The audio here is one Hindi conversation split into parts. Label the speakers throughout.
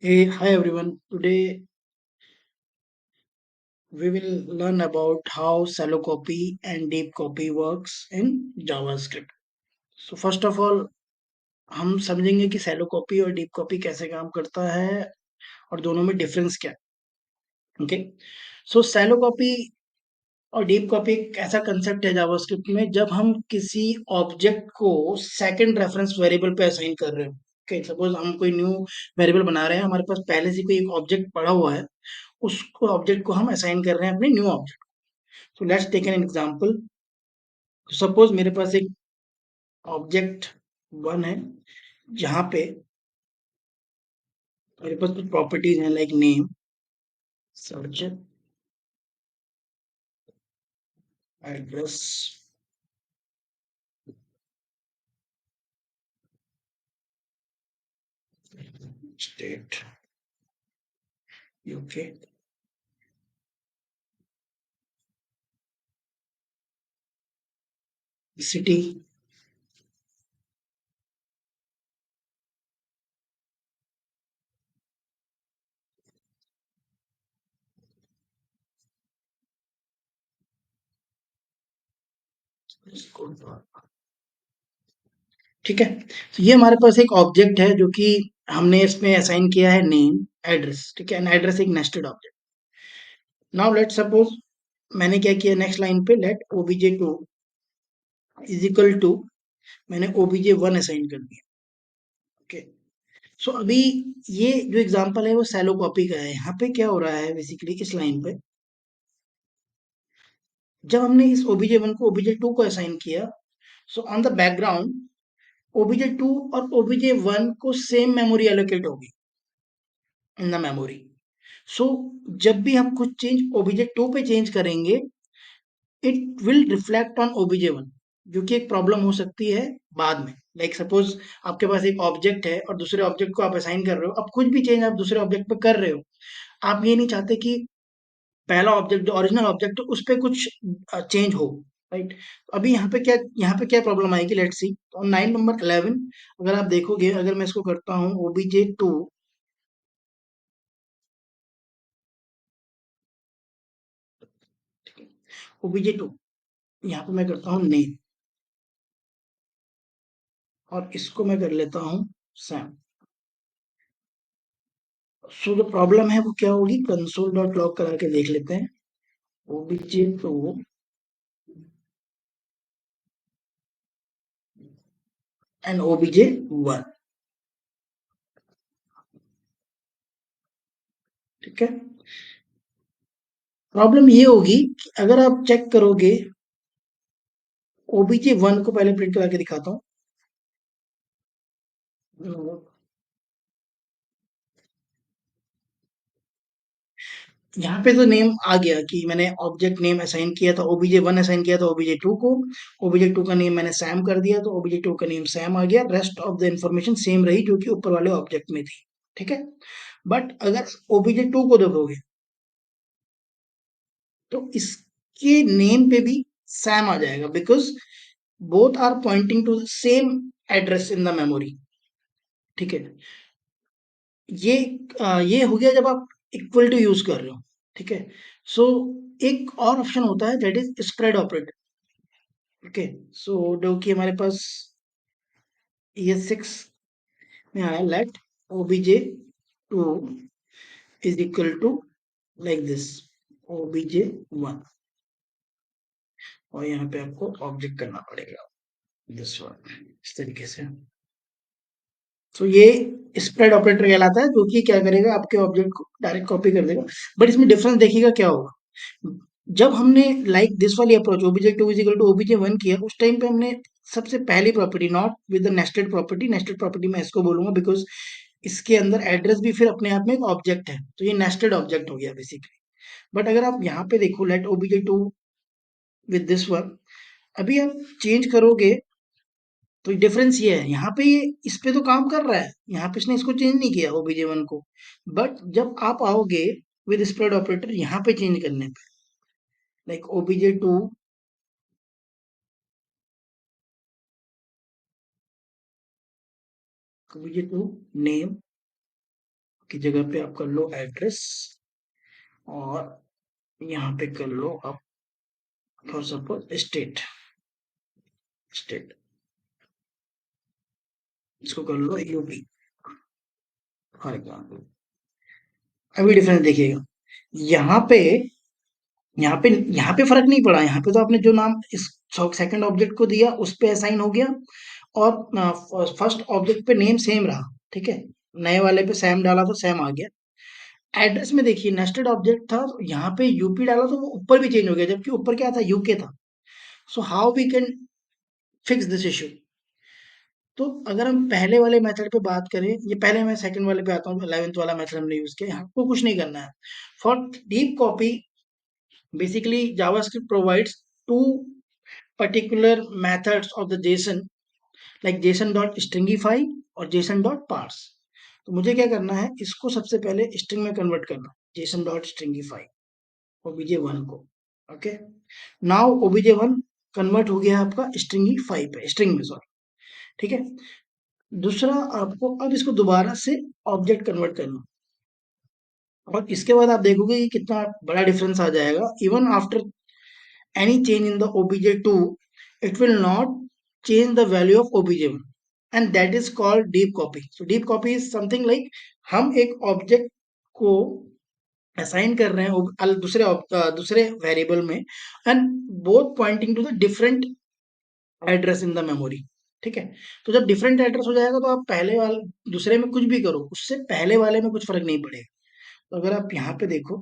Speaker 1: Hey, hi everyone. Today we will learn about how shallow copy and deep copy works in JavaScript. So first of all, हम समझेंगे कि shallow copy और deep copy कैसे काम करता है और दोनों में डिफरेंस क्या है. ओके. सो shallow copy और डीप कॉपी एक ऐसा कंसेप्ट है जावास्क्रिप्ट में जब हम किसी ऑब्जेक्ट को सेकंड रेफरेंस वेरिएबल पे असाइन कर रहे हो. ओके, सपोज हम कोई न्यू वेरिएबल बना रहे हैं, हमारे पास पहले से कोई एक ऑब्जेक्ट पड़ा हुआ है, उसको ऑब्जेक्ट को हम असाइन कर रहे हैं अपने न्यू ऑब्जेक्ट. तो let's take an example. Suppose मेरे पास एक ऑब्जेक्ट वन है जहाँ पे मेरे पास कुछ प्रॉपर्टीज हैं like name, subject, address, state, UK, city, ठीक है. तो ये हमारे पास एक ऑब्जेक्ट है जो कि हमने इसमें असाइन किया है नेम, एड्रेस. ठीक है, एड्रेस एक nested object. Now let suppose मैंने क्या किया, नेक्स्ट लाइन पे let OBJ two is equal to, मैंने ओबीजे वन असाइन कर दिया. ओके. सो अभी ये जो एग्जांपल है वो सैलो कॉपी का है. यहाँ पे क्या हो रहा है बेसिकली इस लाइन पे, जब हमने इस ओबीजे वन को ओबीजे टू को असाइन किया, so on the background OBJ two और ओबीजे वन को सेम मेमोरी एलोकेट होगी इन द मेमोरी. सो जब भी हम कुछ चेंज ओबीजे टू पे चेंज करेंगे, it will reflect on OBJ one, जो कि एक प्रॉब्लम हो सकती है बाद में. लाइक सपोज आपके पास एक ऑब्जेक्ट है और दूसरे ऑब्जेक्ट को आप असाइन कर रहे हो, अब कुछ भी चेंज आप दूसरे ऑब्जेक्ट पे कर रहे हो, आप ये नहीं चाहते कि पहला ऑब्जेक्ट जो ओरिजिनल ऑब्जेक्ट है उस पे कुछ चेंज हो. राइट. अभी यहाँ पे क्या प्रॉब्लम आएगी, लेट्स सी. ऑन 9 नंबर 11 अगर आप देखोगे, अगर मैं इसको करता हूँ ओबीजे टू, ओबीजे टू, यहाँ पे मैं करता हूँ नेम और इसको मैं कर लेता हूँ सैम. सो जो प्रॉब्लम है वो क्या होगी, कंसोल डॉट लॉग करा के देख लेते हैं. OBJ two and OBJ one. ठीक है. प्रॉब्लम ये होगी कि अगर आप चेक करोगे, ओबीजे वन को पहले प्रिंट करा के दिखाता हूँ. यहाँ पे तो नेम आ गया कि मैंने ऑब्जेक्ट नेम असाइन किया था, ओबीजे वन असाइन किया था ओबीजे टू को, ओबीजे टू का नेम मैंने सैम कर दिया तो ओबीजे टू का नेम सैम आ गया. Rest of the information same रही जो कि ऊपर वाले ऑब्जेक्ट में थी. ठीक है. बट अगर ओबीजे टू को देखोगे तो इसके नेम पे भी सैम आ जाएगा, because both are pointing to the same address in the memory. ठीक है. ये ये हो गया जब आप इक्वल टू यूज कर रहे हो. ठीक है. सो एक और ऑप्शन होता है that is spread operator. Okay. So जो कि हमारे पास ये सिक्स में आया, let OBJ two is equal to like this, obj one, और यहाँ पे आपको ऑब्जेक्ट करना पड़ेगा दिस वन, इस तरीके से. तो ये स्प्रेड ऑपरेटर कहलाता है, जो कि क्या करेगा, आपके ऑब्जेक्ट को डायरेक्ट कॉपी कर देगा. बट इसमें डिफरेंस देखिएगा क्या होगा. जब हमने लाइक दिस वाली approach OBJ two is equal to OBJ one किया, उस टाइम पे हमने सबसे पहली property not with the nested property, nested property मैं इसको बोलूंगा बिकॉज इसके अंदर एड्रेस भी फिर अपने आप में एक ऑब्जेक्ट है, तो ये नेस्टेड ऑब्जेक्ट हो गया बेसिकली. बट अगर आप यहाँ पे देखो let OBJ two with this one, अभी आप चेंज करोगे तो डिफरेंस ये है, यहाँ पे ये इस पे तो काम कर रहा है, यहाँ पे इसने इसको चेंज नहीं किया ओबीजे वन को. बट जब आप आओगे विद स्प्रेड ऑपरेटर यहाँ पे चेंज करने पे, like OBJ two, OBJ two name, की जगह पे आप कर लो एड्रेस, और यहाँ पे कर लो आप फॉर सपोज स्टेट, स्टेट इसको कर लो यूपी फॉर एग्जाम्पल। अभी डिफरेंस देखिएगा, यहाँ पे यहाँ पे फर्क नहीं पड़ा, यहाँ पे तो आपने जो नाम इस सेकंड ऑब्जेक्ट को दिया उस पे असाइन हो गया, और फर्स्ट ऑब्जेक्ट पे नेम सेम रहा, ठीक है, नए वाले पे सैम डाला तो सैम आ गया। एड्रेस में देखिए नेस्टेड ऑब्जेक्ट था, यहाँ पे यूपी डाला तो वो ऊपर भी चेंज हो गया, जबकि ऊपर क्या था, यूके था। So how we can fix this issue? तो अगर हम पहले वाले मेथड पे बात करें, ये पहले मैं सेकंड वाले पे आता हूँ, 11th वाला मेथड हमने यूज किया, आपको कुछ नहीं करना है। For deep copy, basically JavaScript provides two particular methods of the JSON, like json.stringify और json.parse। तो मुझे क्या करना है, इसको सबसे पहले स्ट्रिंग में कन्वर्ट करना, json.stringify obj1 को। ओके, नाउ obj1 कन्वर्ट हो गया आपका stringify पे, स्ट्रिंग में सॉरी, ठीक है। दूसरा, आपको अब इसको दोबारा से ऑब्जेक्ट कन्वर्ट करना, और इसके बाद आप देखोगे कि कितना बड़ा डिफरेंस आ जाएगा। Even after any change in the obj2, it will not change the value of obj1, and that is called deep copy. So deep copy is something like हम एक ऑब्जेक्ट को असाइन कर रहे हैं दूसरे वेरिएबल में, and both pointing to the different address in the memory, ठीक है। तो जब डिफरेंट एड्रेस हो जाएगा तो आप पहले वाले दूसरे में कुछ भी करो, उससे पहले वाले में कुछ फर्क नहीं पड़ेगा। तो अगर आप यहाँ पे देखो,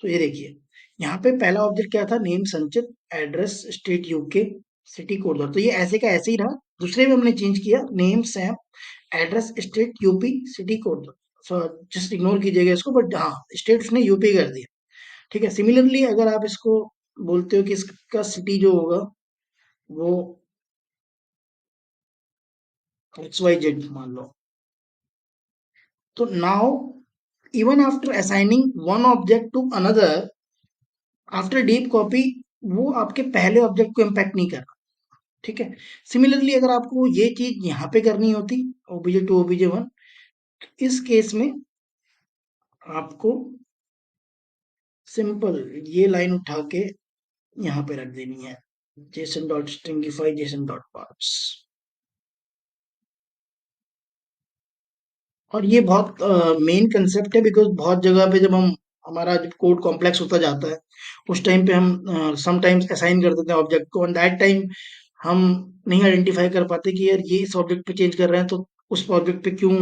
Speaker 1: तो ये देखिए, यहाँ पे पहला ऑब्जेक्ट क्या था, नेम संचित, address state UK, city code था, तो ये ऐसे का ऐसे ही रहा। दूसरे में हमने चेंज किया, name Sam, address state UP, city code, so just ignore कीजिएगा इसको, बट हाँ, स्टेट उसने यूपी कर दिया, ठीक है। सिमिलरली अगर आप इसको बोलते हो कि इसका सिटी जो होगा वो एक्स वाई जेड मान लो, तो now even after assigning one object to another, after deep copy, वो आपके पहले ऑब्जेक्ट को इम्पैक्ट नहीं कर रहा, ठीक है। सिमिलरली अगर आपको ये चीज यहाँ पे करनी होती, obj2 obj1, इस केस में आपको सिंपल ये लाइन उठा के यहाँ पे रख देनी है, json.stringify json.parse। और ये बहुत मेन कंसेप्ट है, बिकॉज बहुत जगह पे जब हम हमारा जब कोड कॉम्प्लेक्स होता जाता है, उस टाइम पे हम समटाइम्स असाइन कर देते हैं ऑब्जेक्ट को, एंड दैट टाइम हम नहीं आइडेंटिफाई कर पाते कि यार ये इस ऑब्जेक्ट पे चेंज कर रहे हैं तो उस ऑब्जेक्ट पे क्यों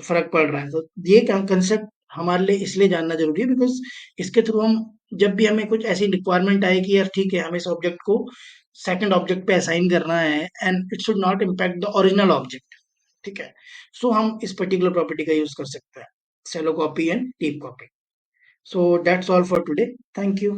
Speaker 1: फर्क पड़ रहा है। तो ये कंसेप्ट हमारे लिए इसलिए जानना जरूरी है, बिकॉज इसके थ्रू हम जब भी हमें कुछ ऐसी रिक्वायरमेंट आए कि यार ठीक है, हमें इस ऑब्जेक्ट को सेकंड ऑब्जेक्ट पे असाइन करना है, and it should not impact the original object, ठीक है, सो हम इस पर्टिकुलर प्रॉपर्टी का यूज कर सकते हैं, shallow copy and deep copy. So that's all for today, thank you.